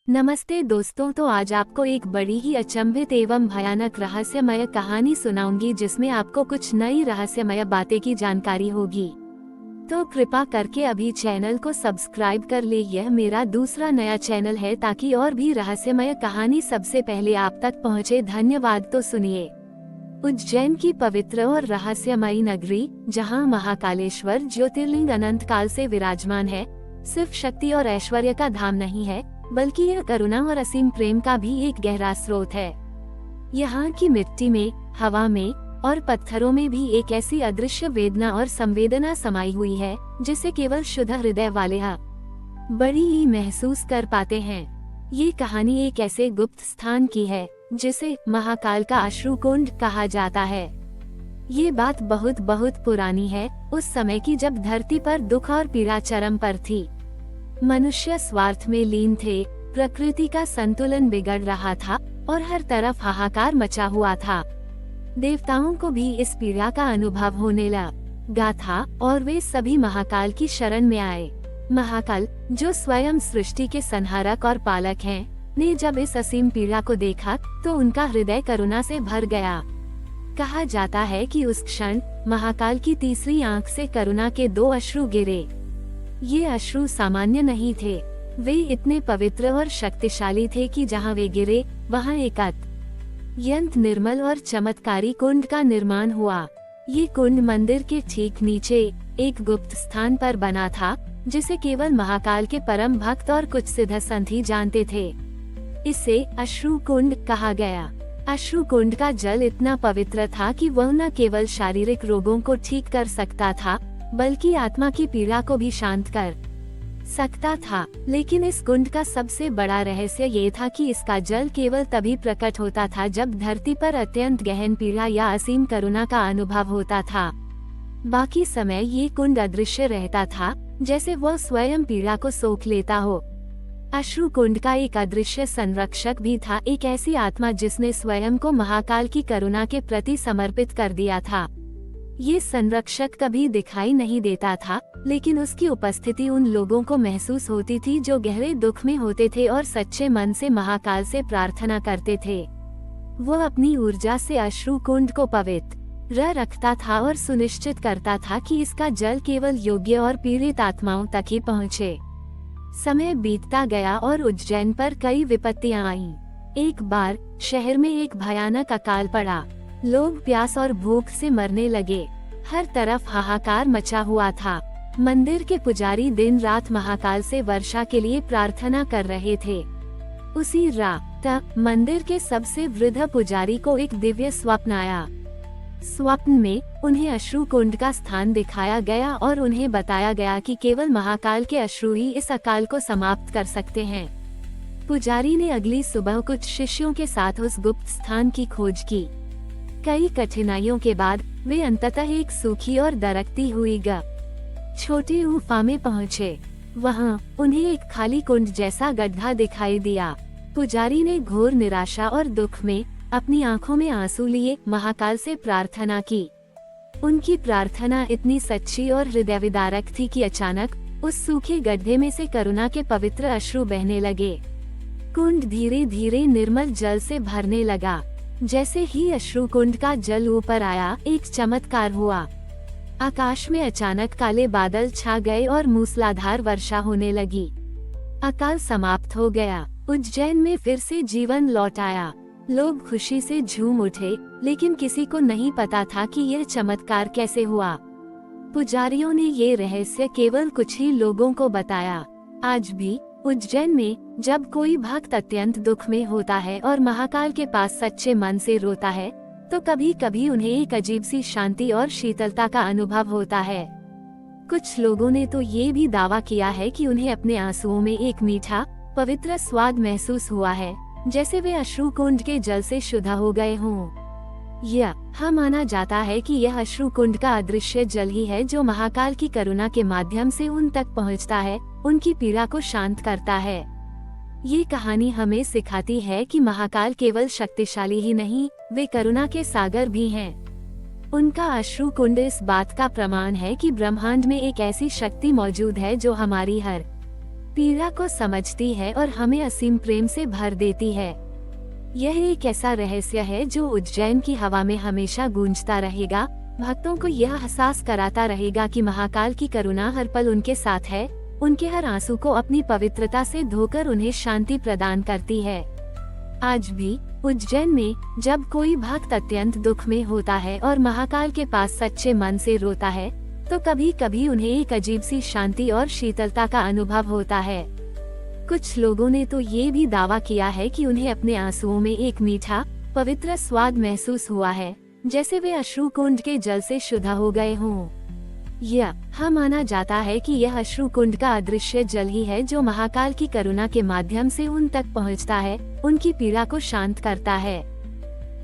नमस्ते दोस्तों, तो आज आपको एक बड़ी ही अचंभित एवं भयानक रहस्यमय कहानी सुनाऊंगी जिसमें आपको कुछ नई रहस्यमय बातें की जानकारी होगी। तो कृपा करके अभी चैनल को सब्सक्राइब कर ले। यह मेरा दूसरा नया चैनल है ताकि और भी रहस्यमय कहानी सबसे पहले आप तक पहुंचे। धन्यवाद। तो सुनिए। उज्जैन की पवित्र और रहस्यमयी नगरी, जहां महाकालेश्वर ज्योतिर्लिंग अनंत काल से विराजमान है, सिर्फ शक्ति और ऐश्वर्य का धाम नहीं है, बल्कि यह करुणा और असीम प्रेम का भी एक गहरा स्रोत है। यहाँ की मिट्टी में, हवा में और पत्थरों में भी एक ऐसी अदृश्य वेदना और संवेदना समाई हुई है जिसे केवल शुद्ध हृदय वाले बड़ी ही महसूस कर पाते हैं। ये कहानी एक ऐसे गुप्त स्थान की है जिसे महाकाल का अश्रु कुंड कहा जाता है। ये बात बहुत बहुत पुरानी है, उस समय की जब धरती पर दुख और पीड़ा चरम पर थी। मनुष्य स्वार्थ में लीन थे, प्रकृति का संतुलन बिगड़ रहा था और हर तरफ हाहाकार मचा हुआ था। देवताओं को भी इस पीड़ा का अनुभव होने लगा था और वे सभी महाकाल की शरण में आए। महाकाल, जो स्वयं सृष्टि के संहारक और पालक हैं, ने जब इस असीम पीड़ा को देखा तो उनका हृदय करुणा से भर गया। कहा जाता है कि उस क्षण महाकाल की तीसरी आंख से करुणा के 2 अश्रु गिरे। ये अश्रु सामान्य नहीं थे, वे इतने पवित्र और शक्तिशाली थे कि जहां वे गिरे वहां एक अत्यंत निर्मल और चमत्कारी कुंड का निर्माण हुआ। ये कुंड मंदिर के ठीक नीचे एक गुप्त स्थान पर बना था, जिसे केवल महाकाल के परम भक्त और कुछ सिद्ध संत ही जानते थे। इसे अश्रु कुंड कहा गया। अश्रु कुंड का जल इतना पवित्र था कि वह न केवल शारीरिक रोगों को ठीक कर सकता था, बल्कि आत्मा की पीड़ा को भी शांत कर सकता था। लेकिन इस कुंड का सबसे बड़ा रहस्य ये था कि इसका जल केवल तभी प्रकट होता था जब धरती पर अत्यंत गहन पीड़ा या असीम करुणा का अनुभव होता था। बाकी समय ये कुंड अदृश्य रहता था, जैसे वह स्वयं पीड़ा को सोख लेता हो। अश्रु कुंड का एक अदृश्य संरक्षक भी था, एक ऐसी आत्मा जिसने स्वयं को महाकाल की करुणा के प्रति समर्पित कर दिया था। ये संरक्षक कभी दिखाई नहीं देता था, लेकिन उसकी उपस्थिति उन लोगों को महसूस होती थी जो गहरे दुख में होते थे और सच्चे मन से महाकाल से प्रार्थना करते थे। वह अपनी ऊर्जा से अश्रु कुंड को पवित्र रखता था और सुनिश्चित करता था कि इसका जल केवल योग्य और पीड़ित आत्माओं तक ही पहुँचे। समय बीतता गया और उज्जैन पर कई विपत्तियां आईं। एक बार शहर में एक भयानक अकाल पड़ा। लोग प्यास और भूख से मरने लगे। हर तरफ हाहाकार मचा हुआ था। मंदिर के पुजारी दिन रात महाकाल से वर्षा के लिए प्रार्थना कर रहे थे। उसी रात मंदिर के सबसे वृद्ध पुजारी को एक दिव्य स्वप्न आया। स्वप्न में उन्हें अश्रु कुंड का स्थान दिखाया गया और उन्हें बताया गया कि केवल महाकाल के अश्रु ही इस अकाल को समाप्त कर सकते हैं। पुजारी ने अगली सुबह कुछ शिष्यों के साथ उस गुप्त स्थान की खोज की। कई कठिनाइयों के बाद वे अंततः एक सूखी और दरकती हुई छोटी गुफा में पहुँचे। वहाँ उन्हें एक खाली कुंड जैसा गड्ढा दिखाई दिया। पुजारी ने घोर निराशा और दुख में अपनी आंखों में आंसू लिए महाकाल से प्रार्थना की। उनकी प्रार्थना इतनी सच्ची और हृदय विदारक थी कि अचानक उस सूखे गड्ढे में से करुणा के पवित्र अश्रु बहने लगे। कुंड धीरे धीरे निर्मल जल से भरने लगा। जैसे ही अश्रु कुंड का जल ऊपर आया, एक चमत्कार हुआ। आकाश में अचानक काले बादल छा गए और मूसलाधार वर्षा होने लगी। अकाल समाप्त हो गया। उज्जैन में फिर से जीवन लौट आया। लोग खुशी से झूम उठे, लेकिन किसी को नहीं पता था कि यह चमत्कार कैसे हुआ। पुजारियों ने ये रहस्य केवल कुछ ही लोगों को बताया। आज भी उज्जैन में जब कोई भक्त अत्यंत दुख में होता है और महाकाल के पास सच्चे मन से रोता है, तो कभी कभी उन्हें एक अजीब सी शांति और शीतलता का अनुभव होता है। कुछ लोगों ने तो ये भी दावा किया है कि उन्हें अपने आंसुओं में एक मीठा, पवित्र स्वाद महसूस हुआ है, जैसे वे अश्रु कुंड के जल से शुद्ध हो गए हों। यह माना जाता है कि यह अश्रु कुंड का अदृश्य जल ही है जो महाकाल की करुणा के माध्यम से उन तक पहुंचता है, उनकी पीड़ा को शांत करता है। ये कहानी हमें सिखाती है कि महाकाल केवल शक्तिशाली ही नहीं, वे करुणा के सागर भी हैं। उनका अश्रु कुंड इस बात का प्रमाण है कि ब्रह्मांड में एक ऐसी शक्ति मौजूद है जो हमारी हर पीड़ा को समझती है और हमें असीम प्रेम से भर देती है। यह एक ऐसा रहस्य है जो उज्जैन की हवा में हमेशा गूंजता रहेगा, भक्तों को यह एहसास कराता रहेगा कि महाकाल की करुणा हर पल उनके साथ है, उनके हर आंसू को अपनी पवित्रता से धोकर उन्हें शांति प्रदान करती है। आज भी उज्जैन में जब कोई भक्त अत्यंत दुख में होता है और महाकाल के पास सच्चे मन से रोता है, तो कभी कभी उन्हें एक अजीब सी शांति और शीतलता का अनुभव होता है। कुछ लोगों ने तो ये भी दावा किया है कि उन्हें अपने आंसुओं में एक मीठा पवित्र स्वाद महसूस हुआ है, जैसे वे अश्रु कुंड के जल से शुद्ध हो गए हों। यह माना जाता है कि यह अश्रु कुंड का अदृश्य जल ही है जो महाकाल की करुणा के माध्यम से उन तक पहुंचता है, उनकी पीड़ा को शांत करता है।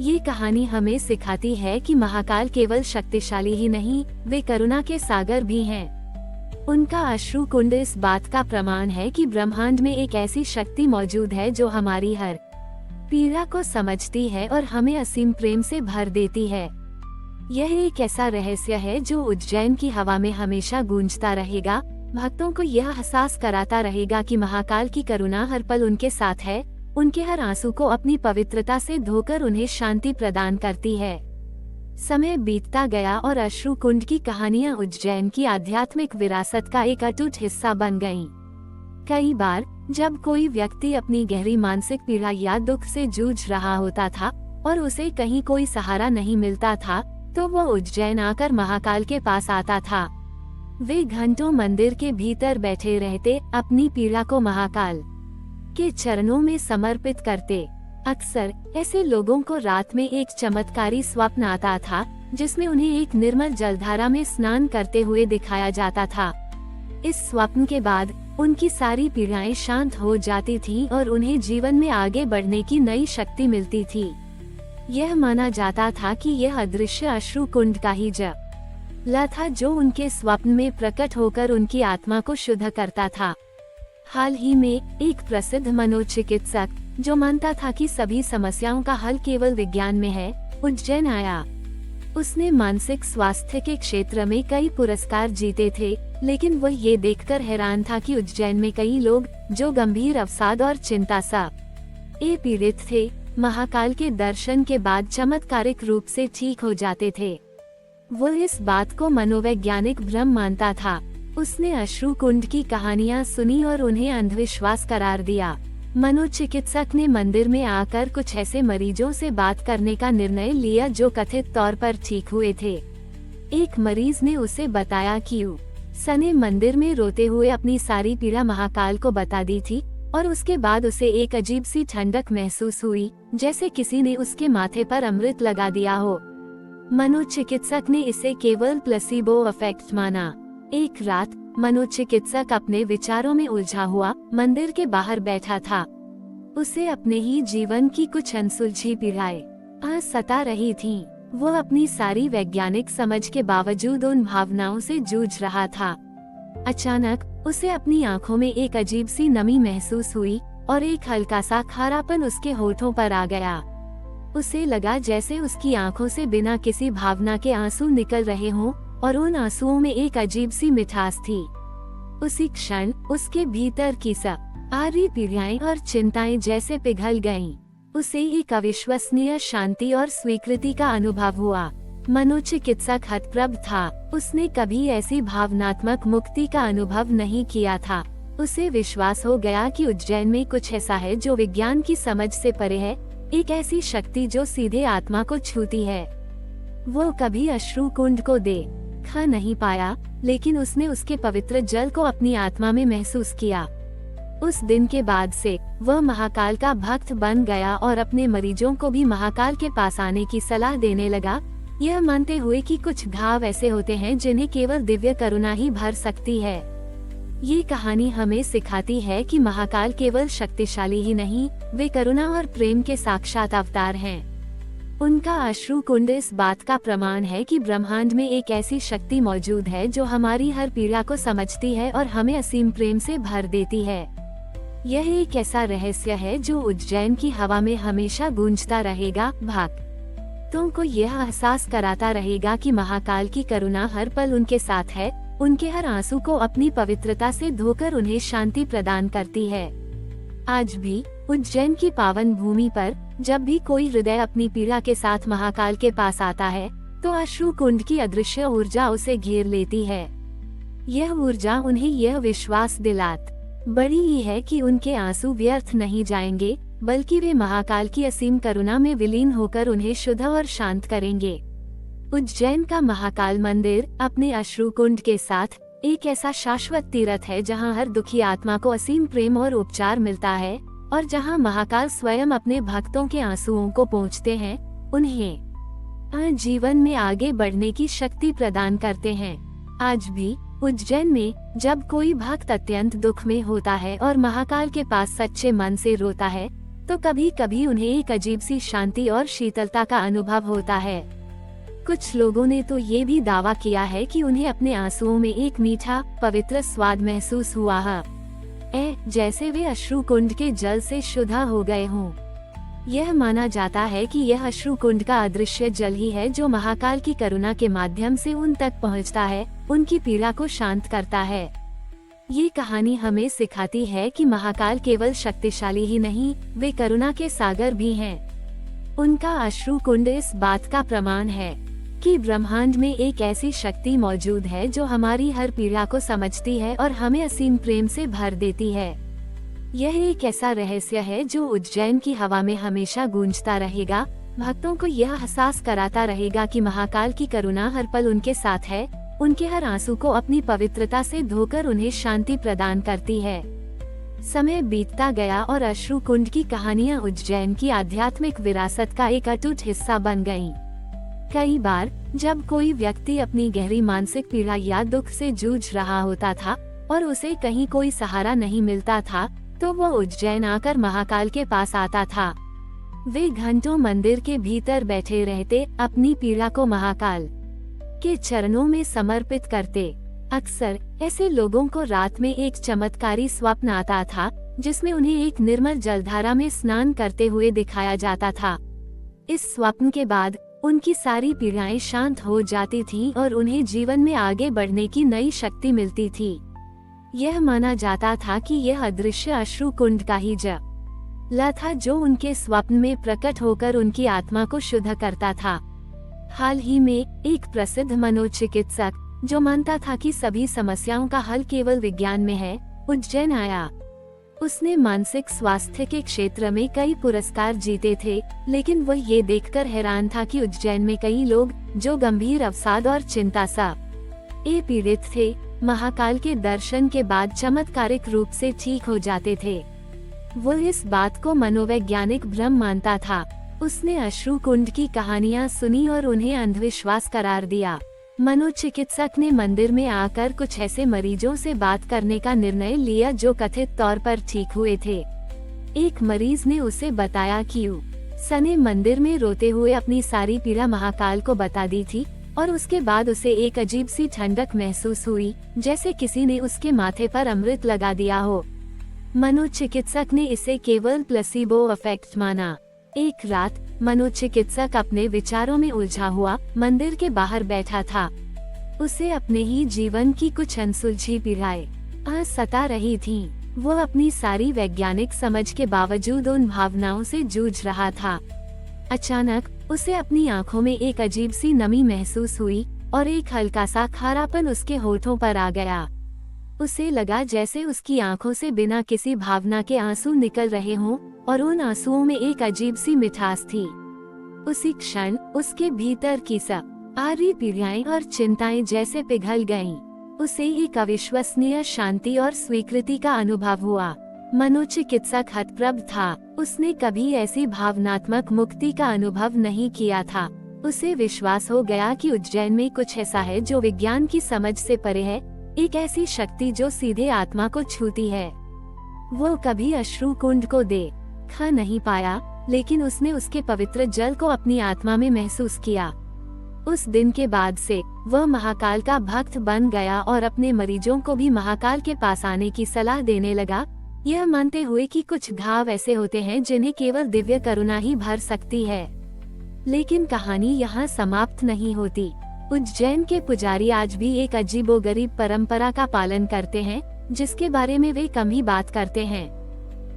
ये कहानी हमें सिखाती है कि महाकाल केवल शक्तिशाली ही नहीं, वे करुणा के सागर भी हैं। उनका अश्रु कुंड इस बात का प्रमाण है कि ब्रह्मांड में एक ऐसी शक्ति मौजूद है जो हमारी हर पीड़ा को समझती है और हमें असीम प्रेम से भर देती है। यह एक ऐसा रहस्य है जो उज्जैन की हवा में हमेशा गूंजता रहेगा, भक्तों को यह एहसास कराता रहेगा कि महाकाल की करुणा हर पल उनके साथ है, उनके हर आंसू को अपनी पवित्रता से धोकर उन्हें शांति प्रदान करती है। समय बीतता गया और अश्रु कुंड की कहानियां उज्जैन की आध्यात्मिक विरासत का एक अटूट हिस्सा बन गईं। कई बार जब कोई व्यक्ति अपनी गहरी मानसिक पीड़ा या दुख से जूझ रहा होता था और उसे कहीं कोई सहारा नहीं मिलता था, तो वो उज्जैन आकर महाकाल के पास आता था। वे घंटों मंदिर के भीतर बैठे रहते, अपनी पीड़ा को महाकाल के चरणों में समर्पित करते। अक्सर ऐसे लोगों को रात में एक चमत्कारी स्वप्न आता था, जिसमें उन्हें एक निर्मल जलधारा में स्नान करते हुए दिखाया जाता था। इस स्वप्न के बाद उनकी सारी पीड़ाएं शांत हो जाती थीं और उन्हें जीवन में आगे बढ़ने की नई शक्ति मिलती थी। यह माना जाता था कि यह अदृश्य अश्रु कुंड का ही जल था जो उनके स्वप्न में प्रकट होकर उनकी आत्मा को शुद्ध करता था। हाल ही में एक प्रसिद्ध मनोचिकित्सक जो मानता था कि सभी समस्याओं का हल केवल विज्ञान में है, उज्जैन आया। उसने मानसिक स्वास्थ्य के क्षेत्र में कई पुरस्कार जीते थे, लेकिन वह ये देखकर हैरान था कि उज्जैन में कई लोग जो गंभीर अवसाद और चिंता से पीड़ित थे, महाकाल के दर्शन के बाद चमत्कारिक रूप से ठीक हो जाते थे। वो इस बात को मनोवैज्ञानिक भ्रम मानता था। उसने अश्रु कुंड की कहानियां सुनी और उन्हें अंधविश्वास करार दिया। मनोचिकित्सक ने मंदिर में आकर कुछ ऐसे मरीजों से बात करने का निर्णय लिया जो कथित तौर पर ठीक हुए थे। एक मरीज ने उसे बताया कि उसने मंदिर में रोते हुए अपनी सारी पीड़ा महाकाल को बता दी थी और उसके बाद उसे एक अजीब सी ठंडक महसूस हुई, जैसे किसी ने उसके माथे पर अमृत लगा दिया हो। मनोचिकित्सक ने इसे केवल प्लेसिबो इफेक्ट माना। एक रात मनोचिकित्सक अपने विचारों में उलझा हुआ मंदिर के बाहर बैठा था। उसे अपने ही जीवन की कुछ अनसुलझी पीड़ाएं सता रही थीं। वो अपनी सारी वैज्ञानिक समझ के बावजूद उन भावनाओं से जूझ रहा था। अचानक उसे अपनी आंखों में एक अजीब सी नमी महसूस हुई और एक हल्का सा खारापन उसके होठों पर आ गया। उसे लगा जैसे उसकी आंखों से बिना किसी भावना के आंसू निकल रहे हों और उन आंसुओं में एक अजीब सी मिठास थी। उसी क्षण उसके भीतर की सारी पीड़ाएं और चिंताएं जैसे पिघल गईं। उसे एक अविश्वसनीय शांति और स्वीकृति का अनुभव हुआ। मनोचिकित्सक हतप्रभ था। उसने कभी ऐसी भावनात्मक मुक्ति का अनुभव नहीं किया था। उसे विश्वास हो गया कि उज्जैन में कुछ ऐसा है जो विज्ञान की समझ से परे है, एक ऐसी शक्ति जो सीधे आत्मा को छूती है। वो कभी अश्रु कुंड को देखा नहीं पाया, लेकिन उसने उसके पवित्र जल को अपनी आत्मा में महसूस किया। उस दिन के बाद से वह महाकाल का भक्त बन गया और अपने मरीजों को भी महाकाल के पास आने की सलाह देने लगा, यह मानते हुए कि कुछ घाव ऐसे होते हैं जिन्हें केवल दिव्य करुणा ही भर सकती है। ये कहानी हमें सिखाती है कि महाकाल केवल शक्तिशाली ही नहीं, वे करुणा और प्रेम के साक्षात अवतार हैं। उनका अश्रु कुंड इस बात का प्रमाण है कि ब्रह्मांड में एक ऐसी शक्ति मौजूद है जो हमारी हर पीड़ा को समझती है और हमें असीम प्रेम से भर देती है। यह एक ऐसा रहस्य है जो उज्जैन की हवा में हमेशा गूंजता रहेगा, भक्तों को यह एहसास कराता रहेगा कि महाकाल की करुणा हर पल उनके साथ है, उनके हर आंसू को अपनी पवित्रता से धोकर उन्हें शांति प्रदान करती है। आज भी उज्जैन की पावन भूमि पर जब भी कोई हृदय अपनी पीड़ा के साथ महाकाल के पास आता है, तो अश्रु कुंड की अदृश्य ऊर्जा उसे घेर लेती है। यह ऊर्जा उन्हें यह विश्वास दिलात बड़ी ही है कि उनके आंसू व्यर्थ नहीं जाएंगे, बल्कि वे महाकाल की असीम करुणा में विलीन होकर उन्हें शुद्ध और शांत करेंगे। उज्जैन का महाकाल मंदिर अपने अश्रु कुंड के साथ एक ऐसा शाश्वत तीर्थ है जहां हर दुखी आत्मा को असीम प्रेम और उपचार मिलता है, और जहां महाकाल स्वयं अपने भक्तों के आंसुओं को पोंछते हैं, उन्हें जीवन में आगे बढ़ने की शक्ति प्रदान करते हैं। आज भी उज्जैन में जब कोई भक्त अत्यंत दुख में होता है और महाकाल के पास सच्चे मन से रोता है, तो कभी कभी उन्हें एक अजीब सी शांति और शीतलता का अनुभव होता है। कुछ लोगों ने तो ये भी दावा किया है कि उन्हें अपने आंसुओं में एक मीठा पवित्र स्वाद महसूस हुआ है, जैसे वे अश्रु कुंड के जल से शुद्ध हो गए हों। यह माना जाता है कि यह अश्रु कुंड का अदृश्य जल ही है जो महाकाल की करुणा के माध्यम से उन तक पहुंचता है, उनकी पीड़ा को शांत करता है। ये कहानी हमें सिखाती है कि महाकाल केवल शक्तिशाली ही नहीं, वे करुणा के सागर भी हैं। उनका अश्रु कुंड इस बात का प्रमाण है कि ब्रह्मांड में एक ऐसी शक्ति मौजूद है जो हमारी हर पीड़ा को समझती है और हमें असीम प्रेम से भर देती है। यह एक ऐसा रहस्य है जो उज्जैन की हवा में हमेशा गूंजता रहेगा, भक्तों को यह एहसास कराता रहेगा कि महाकाल की करुणा हर पल उनके साथ है, उनके हर आंसू को अपनी पवित्रता से धोकर उन्हें शांति प्रदान करती है। समय बीतता गया और अश्रु कुंड की कहानियां उज्जैन की आध्यात्मिक विरासत का एक अटूट हिस्सा बन गईं। कई बार जब कोई व्यक्ति अपनी गहरी मानसिक पीड़ा या दुख से जूझ रहा होता था और उसे कहीं कोई सहारा नहीं मिलता था, तो वो उज्जैन आकर महाकाल के पास आता था। वे घंटों मंदिर के भीतर बैठे रहते, अपनी पीड़ा को महाकाल के चरणों में समर्पित करते। अक्सर ऐसे लोगों को रात में एक चमत्कारी स्वप्न आता था, जिसमें उन्हें एक निर्मल जलधारा में स्नान करते हुए दिखाया जाता था। इस स्वप्न के बाद उनकी सारी पीड़ाएं शांत हो जाती थीं और उन्हें जीवन में आगे बढ़ने की नई शक्ति मिलती थी। यह माना जाता था कि यह अदृश्य अश्रु कुंड का ही जल था जो उनके स्वप्न में प्रकट होकर उनकी आत्मा को शुद्ध करता था। हाल ही में एक प्रसिद्ध मनोचिकित्सक जो मानता था कि सभी समस्याओं का हल केवल विज्ञान में है, उज्जैन आया। उसने मानसिक स्वास्थ्य के क्षेत्र में कई पुरस्कार जीते थे, लेकिन वह ये देखकर हैरान था कि उज्जैन में कई लोग जो गंभीर अवसाद और चिंता से पीड़ित थे, महाकाल के दर्शन के बाद चमत्कारिक रूप से ठीक हो जाते थे। वह इस बात को मनोवैज्ञानिक भ्रम मानता था। उसने अश्रु कुंड की कहानियां सुनी और उन्हें अंधविश्वास करार दिया। मनोचिकित्सक ने मंदिर में आकर कुछ ऐसे मरीजों से बात करने का निर्णय लिया जो कथित तौर पर ठीक हुए थे। एक मरीज ने उसे बताया कि उसने मंदिर में रोते हुए अपनी सारी पीड़ा महाकाल को बता दी थी और उसके बाद उसे एक अजीब सी ठंडक महसूस हुई, जैसे किसी ने उसके माथे पर अमृत लगा दिया हो। मनोचिकित्सक ने इसे केवल प्लेसिबो इफेक्ट माना। एक रात मनोचिकित्सक अपने विचारों में उलझा हुआ मंदिर के बाहर बैठा था। उसे अपने ही जीवन की कुछ अनसुलझी पीड़ाएं सता रही थीं। वो अपनी सारी वैज्ञानिक समझ के बावजूद उन भावनाओं से जूझ रहा था। अचानक उसे अपनी आंखों में एक अजीब सी नमी महसूस हुई और एक हल्का सा खारापन उसके होठों पर आ गया। उसे लगा जैसे उसकी आंखों से बिना किसी भावना के आंसू निकल रहे हों और उन आंसुओं में एक अजीब सी मिठास थी। उसी क्षण उसके भीतर की सारी पीड़ाएं और चिंताएं जैसे पिघल गईं। उसे एक अविश्वसनीय शांति और स्वीकृति का अनुभव हुआ। मनोचिकित्सक हतप्रभ था। उसने कभी ऐसी भावनात्मक मुक्ति का अनुभव नहीं किया था। उसे विश्वास हो गया कि उज्जैन में कुछ ऐसा है जो विज्ञान की समझ से परे है, एक ऐसी शक्ति जो सीधे आत्मा को छूती है। वो कभी अश्रु कुंड को देख नहीं पाया, लेकिन उसने उसके पवित्र जल को अपनी आत्मा में महसूस किया। उस दिन के बाद से वह महाकाल का भक्त बन गया और अपने मरीजों को भी महाकाल के पास आने की सलाह देने लगा, यह मानते हुए कि कुछ घाव ऐसे होते हैं जिन्हें केवल दिव्य करुणा ही भर सकती है। लेकिन कहानी यहाँ समाप्त नहीं होती। उज्जैन के पुजारी आज भी एक अजीबोगरीब परंपरा का पालन करते हैं, जिसके बारे में वे कम ही बात करते हैं।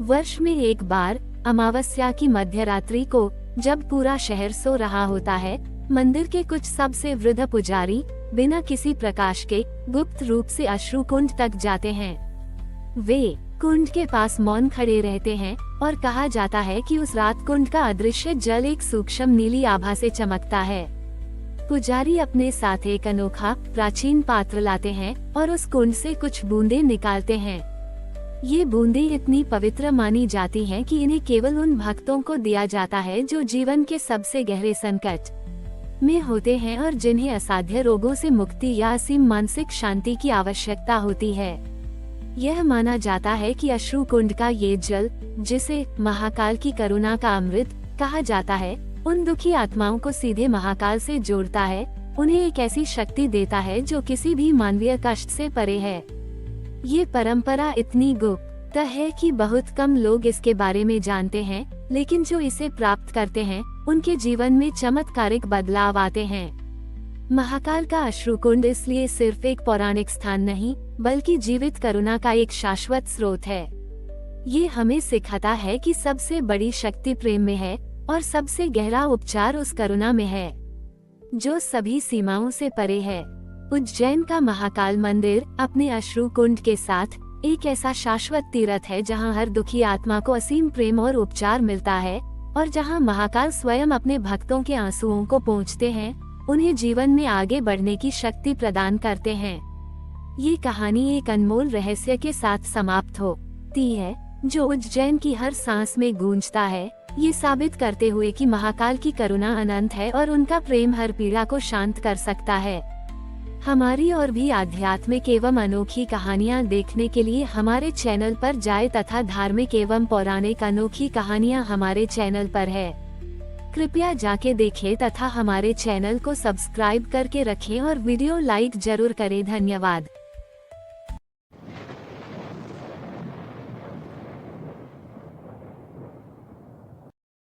वर्ष में एक बार अमावस्या की मध्यरात्रि को, जब पूरा शहर सो रहा होता है, मंदिर के कुछ सबसे वृद्ध पुजारी बिना किसी प्रकाश के गुप्त रूप से अश्रु कुंड तक जाते हैं। वे कुंड के पास मौन खड़े रहते हैं और कहा जाता है कि उस रात कुंड का अदृश्य जल एक सूक्ष्म नीली आभा से चमकता है। पुजारी अपने साथ एक अनोखा प्राचीन पात्र लाते हैं और उस कुंड से कुछ बूंदें निकालते हैं। ये बूंदें इतनी पवित्र मानी जाती हैं कि इन्हें केवल उन भक्तों को दिया जाता है जो जीवन के सबसे गहरे संकट में होते हैं और जिन्हें असाध्य रोगों से मुक्ति या असीम मानसिक शांति की आवश्यकता होती है। यह माना जाता है कि अश्रु कुंड का ये जल, जिसे महाकाल की करुणा का अमृत कहा जाता है, उन दुखी आत्माओं को सीधे महाकाल से जोड़ता है, उन्हें एक ऐसी शक्ति देता है जो किसी भी मानवीय कष्ट से परे है। ये परंपरा इतनी गुप्त है कि बहुत कम लोग इसके बारे में जानते हैं, लेकिन जो इसे प्राप्त करते हैं उनके जीवन में चमत्कारिक बदलाव आते हैं। महाकाल का अश्रु कुंड इसलिए सिर्फ एक पौराणिक स्थान नहीं, बल्कि जीवित करुणा का एक शाश्वत स्रोत है। ये हमें सिखाता है कि सबसे बड़ी शक्ति प्रेम में है और सबसे गहरा उपचार उस करुणा में है, जो सभी सीमाओं से परे है। उज्जैन का महाकाल मंदिर अपने अश्रु कुंड के साथ एक ऐसा शाश्वत तीर्थ है जहां हर दुखी आत्मा को असीम प्रेम और उपचार मिलता है, और जहां महाकाल स्वयं अपने भक्तों के आंसुओं को पोंछते हैं, उन्हें जीवन में आगे बढ़ने की शक्ति प्रदान करते हैं। ये कहानी एक अनमोल रहस्य के साथ समाप्त होती है, जो उज्जैन की हर सांस में गूंजता है, ये साबित करते हुए कि महाकाल की करुणा अनंत है और उनका प्रेम हर पीड़ा को शांत कर सकता है। हमारी और भी आध्यात्मिक एवं अनोखी कहानियाँ देखने के लिए हमारे चैनल पर जाएं तथा धार्मिक एवं पौराणिक अनोखी कहानियाँ हमारे चैनल पर है। कृपया जाके देखें तथा हमारे चैनल को सब्सक्राइब करके रखें और वीडियो लाइक जरूर करें। धन्यवाद।